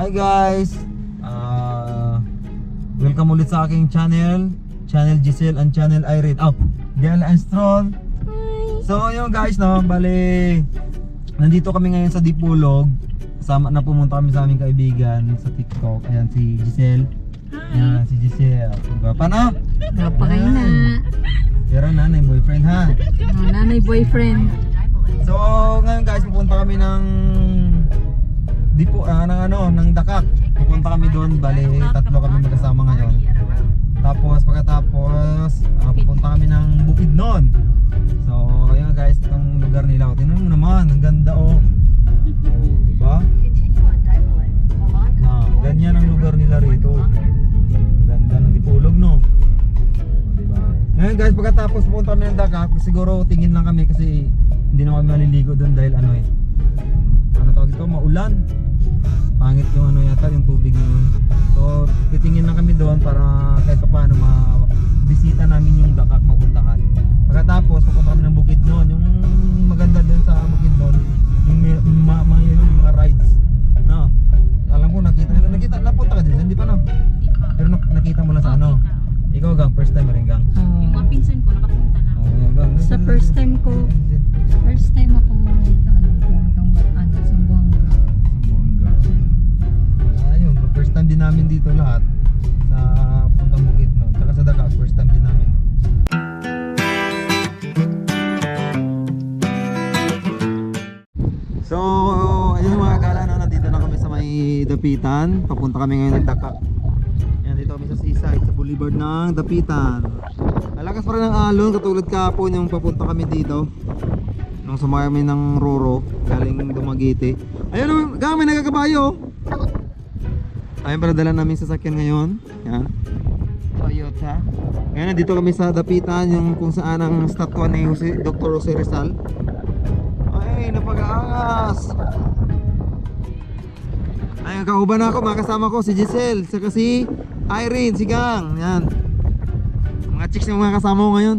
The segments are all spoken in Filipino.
Hi guys! Welcome ulit sa aking channel Giselle and channel Irene. Dial and Stroll. So yun guys, no, bali nandito kami ngayon sa Dipolog. Kasama na pumunta kami sa aming kaibigan sa TikTok. Ayan si Giselle. Ayan si Giselle. Gapa na? Gapa kayo na. Pero nanay boyfriend ha. Nanay boyfriend. So ngayon guys, pupunta kami ng ng Dakak. Pupunta kami doon, bali tatlo kami magkasama ngayon. Tapos pagkatapos pupunta kami ng Bukidnon. So ayan guys, itong lugar nila. Tingnan mo naman, ang ganda oh. Diba? Ganyan ang lugar nila rito. Ang ganda ng Dipolog, no? Diba? Ngayon guys, pagkatapos pupunta kami ng Dakak, siguro tingin lang kami kasi hindi na kami maliligo doon dahil tawag ito, maulan. Pangit yung yata yung tubig ngayon. So titingin lang kami doon para kahit paano mabisita namin yung Dakak, mapuntahan. Pagkatapos pupunta kami ng Bukidnon. Yung maganda doon sa Bukidnon, yung mga rides. No. Alam ko nakita napunta ka din, hindi pa no? Pero nakita mo lang sa ano. Ikaw gang first time rin gang. Yung mga pinsan ko nakapunta na. Sa first time ako dito Zamboanga. Ayun, first time din namin dito lahat sa puntang Bukidnon. Tsaka sa Dakak, first time din namin. So, ayun mga kala, nandito na kami sa may Dapitan. Papunta kami ngayon ng Dakak. Yan, dito kami sa seaside, sa boulevard ng Dapitan. Malakas pa rin ang alon, katulad kahapon yung papunta kami dito. Nung sumakay kami ng Roro, galing Dumaguete. Ayun, may nagkakabayo. Ayun pala dala namin sasakyan ngayon. Yan, Toyota. Ngayon nandito kami sa Dapitan, yung kung saan ang statwa ni Dr. Jose Rizal. Ay, napag-aangas. Ayun, kauban na ako, makasama ko si Giselle, saka si Irene, si Gang. Yan, mga chicks yung mga kasama ko ngayon.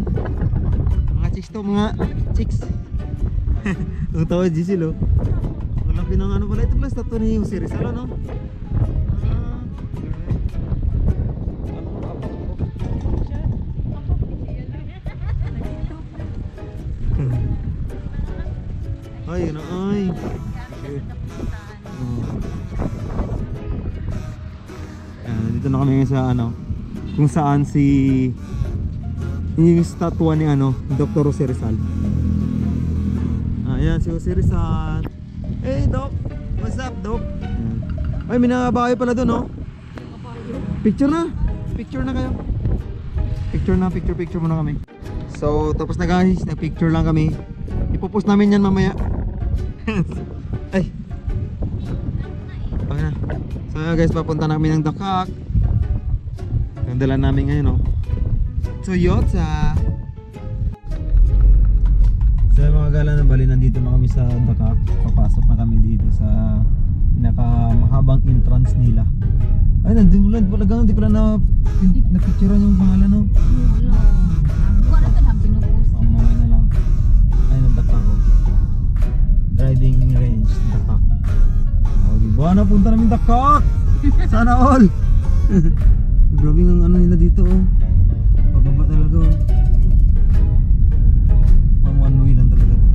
Mga chicks to, mga chicks. Ang tawad Giselle oh. Ang laki ng ano pala, ito pala statwa ni Jose Rizal, no? Ay, ano ay. Dito na kami ngayon sa kung saan yung statwa ni Dr. Jose Rizal. Ayan si Jose Rizal. Hey Doc, what's up Doc? Ay, may nangabahay pala doon oh. Picture na kayo. Picture muna kami. So tapos na guys, nag-picture lang kami. Ipopost namin yan mamaya. Ay. Okay na. So guys, papunta namin ng Dakak. Ang dala namin ngayon Toyota. So mga gala na bali, nandito na kami sa Dakak. Papasok na kami dito sa pinakamahabang entrance nila. Ay, nandun pala gang, hindi pala na picturean yung pangalan no? Wala. Wala ka lang pinupost. Mamaya na lang. Ay, Dakak driving range, Dakak. Diba? Napunta namin Dakak! Sana all! Grabe ang nila dito oh. Pababa talaga oh. Pang one way lang talaga to.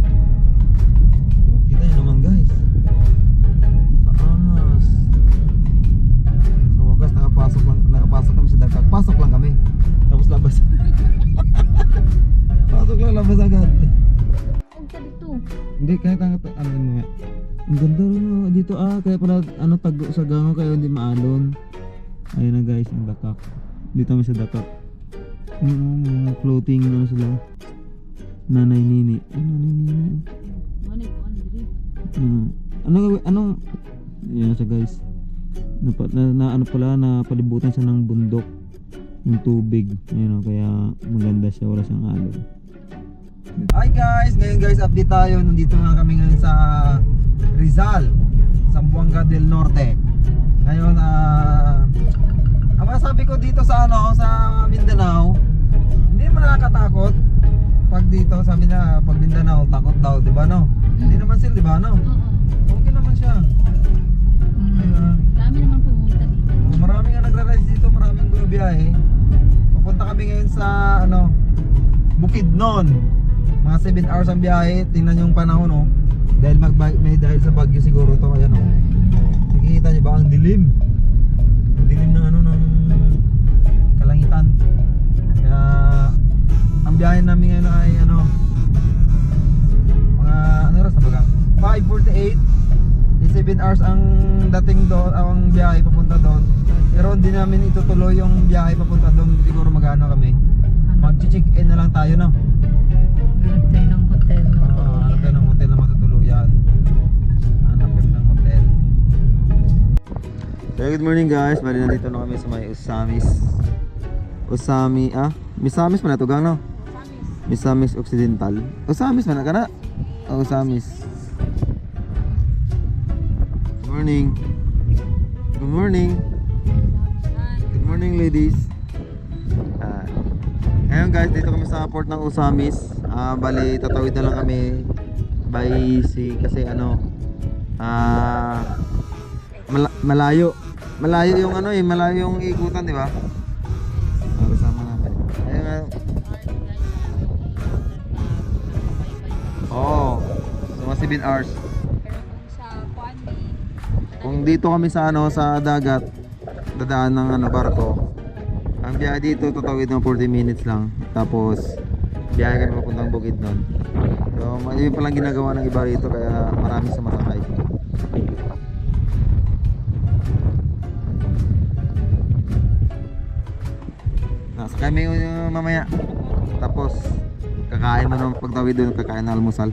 Kita nyo naman guys. Nakaangas. So wagas, nakapasok kami sa Dakak. Pasok lang kami. Tapos labas. Pasok lang, labas agad. Hindi, kahit mo nga. Ang ganda rin dito kaya pala tago sa gango kayo hindi maalon. Ayun na guys, ang Dakak. Dito kami sa Dakak. Mga floating sila. Nanay Nini. Nanay Nini. Anong yan siya guys. Na palibutan siya ng bundok. Yung tubig. Ayun kaya maganda siya, wala siyang alon. Hi guys! Ngayon guys, update tayo. Nandito nga kami ngayon sa Rizal, Zamboanga del Norte. Ngayon ang masabi ko dito sa Mindanao, hindi naman nakakatakot. Pag dito sabi na pag Mindanao takot daw, di ba no? Hindi naman sila, di ba no? Okay naman siya. Dami biyahe. Papunta kami ngayon sa ano, Bukidnon. Mga 7 hours ang biyahe. Tingnan yung panahon oh. Dahil dahil sa bagyo siguro to, ayan oh. Nakikita niyo ba ang dilim? Ang dilim ng ano ng kalangitan. Kaya ang biyahe namin ngayon ay ano, mga ano oras na baga? 5:48. 7 hours ang dating doon, ang biyahe papunta doon. Pero hindi namin itutuloy yung biyahe papunta doon. Siguro mag-ano kami. Mag-check-in na lang tayo, no? Hanap tayo ng hotel. Hanap tayo ng hotel na matutuluyan. Hanap kami ng hotel. So, good morning guys. Bali nandito na kami sa may Misamis pa na ito gang, no? Misamis Occidental. Usamis pa na ka na? Usamis. Good morning. Good morning. Good morning ladies. Ngayon guys, dito kami sa port ng Usamis. Bali tatawid na lang kami by sea kasi ano malayo yung ano malayo yung ikutan, di ba? Kasama natin. Ayun nga. Oh, mga 7 hours. Kung dito kami sa ano sa dagat, dadaan ng ano barko. Ang biyahe dito tatawid ng 40 minutes lang. Tapos biyahe kami papuntang Bukidnon. So, yun palang ginagawa ng iba rito kaya marami sumasakay. Nasakay mo yung mamaya. Tapos kakain mo nung pagtawid doon, kakain ng almusal.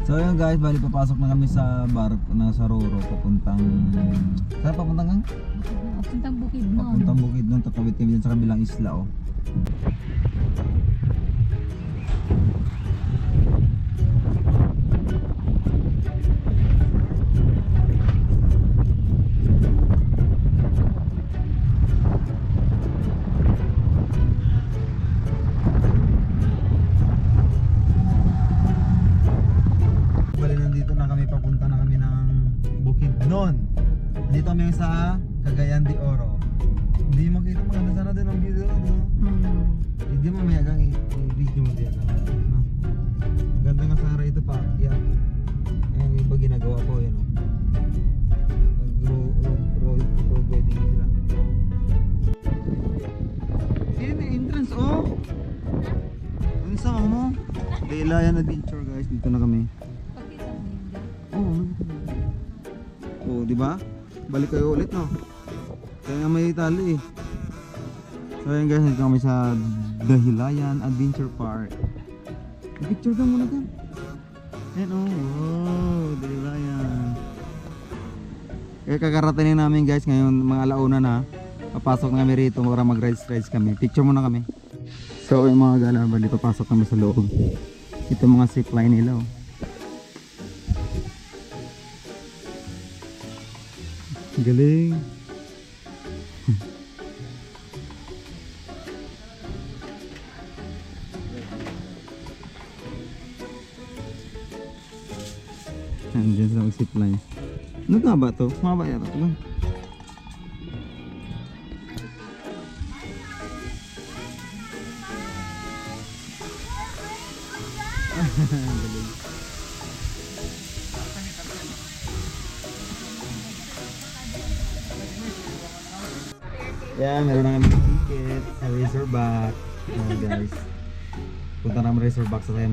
So yun guys, bali papasok na kami sa barko na sa Roro papuntang... Saan papuntang? Papuntang Bukidnon. Papuntang Bukidnon, tatawid kami dyan sa kabilang isla oh. Dito kami sa Cagayan de Oro. Hindi makita maganda sana din ang video, no? Hindi mo mayagang i-video mo diyan, no? Maganda nga sa ito pa. Yan. Yung iba ginagawa ko, yan oh. Road wedding sila. Sino yung entrance oh? Ano sa mo? Daylayan Adventure guys, dito na kami. Oh, di ba? Balik kayo ulit, no? Kaya nga may tali eh. So ayan guys, nandito kami sa Dahilayan Adventure Park. Picture ka muna ka. Ayan oh, wow, Dahilayan. Kaya kakarating namin guys ngayon, mga alauna na. Papasok na kami rito para mag-rides kami. Picture muna kami. So yung mga gala, bali papasok kami sa loob. Ito mga zipline nila oh. Galing. Andiyan sa zipline. Ano nga ba to? Maba yata ito. Galing. Yeah, meron na kami ticket, Razorback. Guys. Punta namin Razorback sa kaya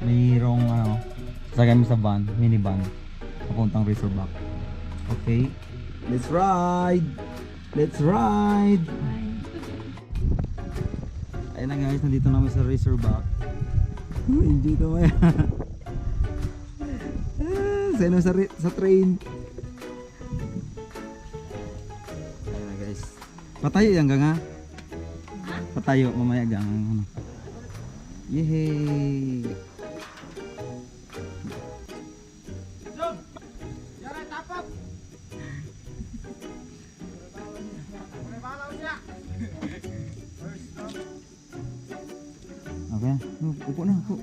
mayroong ano, sa kami sa van, minivan. Papuntang Razorback. Okay. Let's ride. Let's ride. Ayun na guys, nandito namin sa Razorback. Hindi to ba? Sino sa train? Patayo yan gang ha? Patayo mamaya gang. Yehey! Okay, upo na, upo.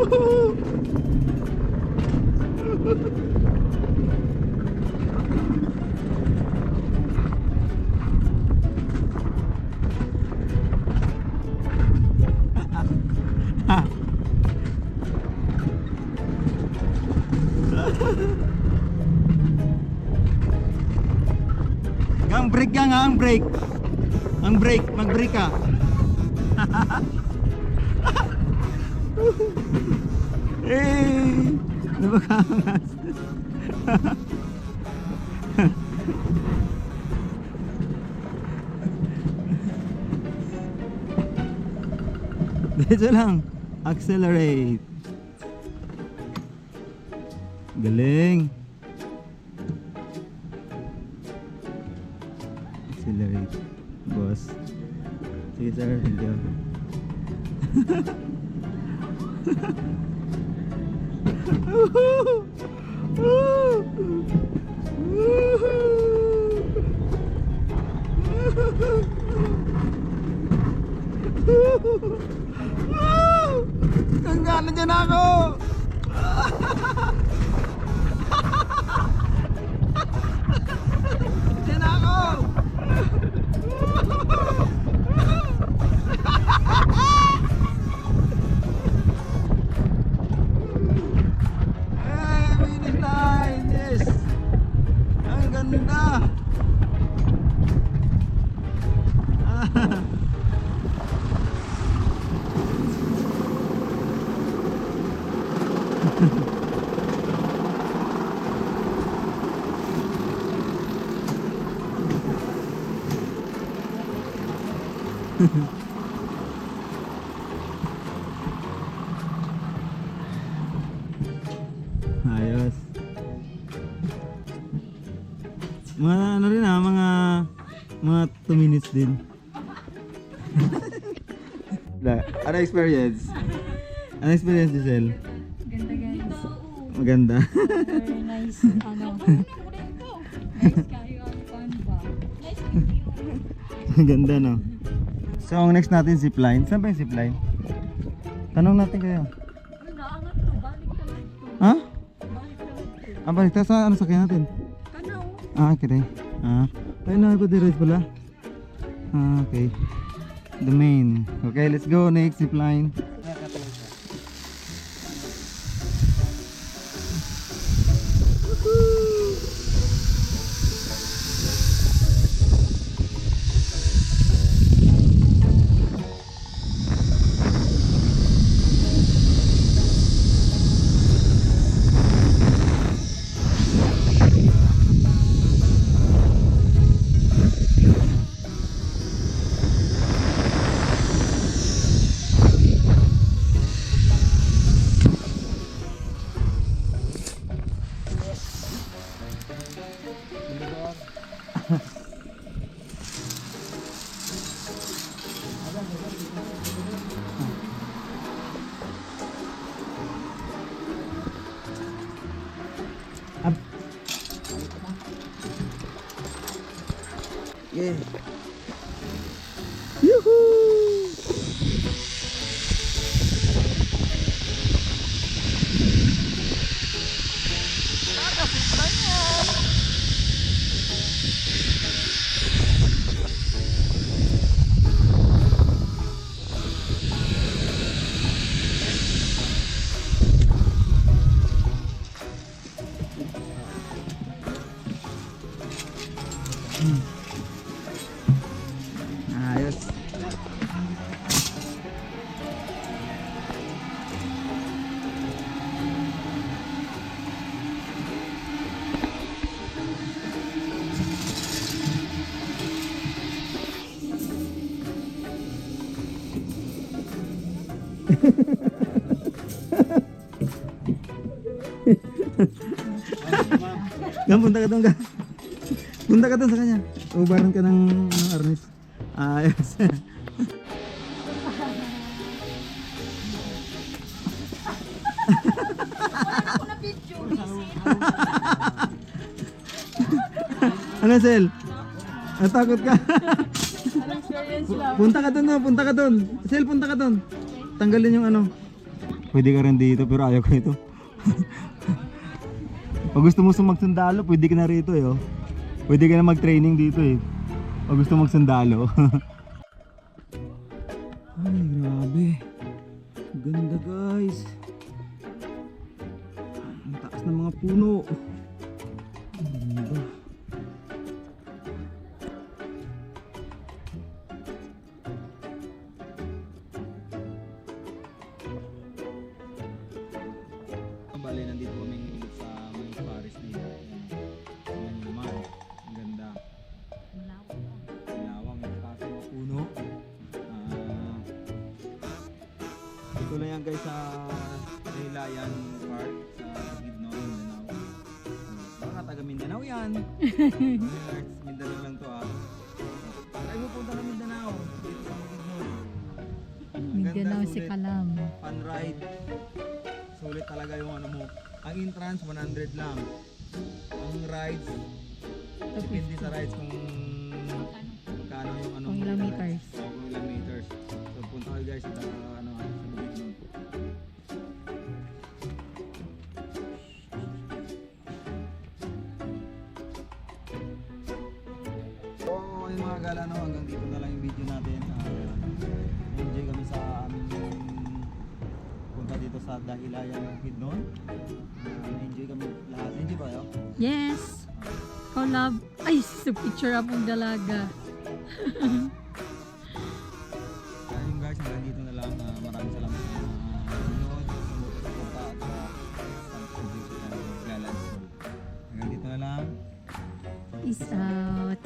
Gang break ka nga, ang break. Ang break, mag-break ka. Eh, nabakangas. Dito lang. Accelerate. Galing. Accelerate. Boss. Sige sir, thank you. Hanggang na dyan ako. Dyan ako. Hey, finish line. Yes. Ang ganda. Ayos. Mga ano rin mga 2 minutes din. Ano experience? Ano experience, Giselle? Ganda guys. Maganda. Very nice. Ano? Nice kayo ang fun ba? Nice video. Maganda, no? So, ang next natin zipline. Saan ba yung zipline? Tanong natin kayo. Naangat to. Balik ka lang to. Ha? Balik ka lang to. Ah, balik tayo sa ano sakyan natin? Kanaw. Ah, okay. Ah, ay na ako direct pala. Ah, okay. The main. Okay, let's go next zipline. Yeah. Yoo-hoo! Ayos. Punta ka doon ka. Punta ka doon sa kanya. Ubaran ka ng arnis. Ayos. Ako na video. Ano, Sel? Natakot ka? Experience lang. Punta ka doon, no? Punta ka doon. Sel, punta ka doon. Tanggalin yung ano. Pwede ka rin dito pero ayaw ko ito. Pag gusto mo magsundalo, pwede ka na rito eh. Oh. Pwede ka na mag-training dito eh. Pag gusto magsundalo. Ay, grabe. Ganda guys. Ang taas ng mga puno. Ang ganda. Bali, nandito kami ulit sa may Paris na yun. Ayan naman. Ang ganda. Malawang yung taas ng mga puno. Ito lang yan guys sa Laylayan Park sa Bukidnon, Mindanao. Baka taga Mindanao yan. Mindanao lang to ah. Try mo punta ng Mindanao. Dito sa Bukidnon. Ang ganda, Mindanao si sulit. Kalam. Fun ride. Sulit talaga yung ano mo. Ang entrance 100 lang. Ang rides depende sa rides kung magkano yung ano Kung mo, ilang rides. meters. O, kung ilang meters. So punta kayo guys sa ano sa Bukidnon. So yung mga gala no, hanggang dito na lang yung video natin. Enjoy kami sa aming punta dito sa Dahilayan Bukidnon. Enjoy kami lahat. Enjoy ba kayo? Yes! Collab. Ay, sa picture akong dalaga. Kaya yung guys, hanggang dito na lang. Maraming salamat sa mga nanonood, sa mga suporta at sa pag-video sa Galan School. Hanggang dito na lang. Peace out.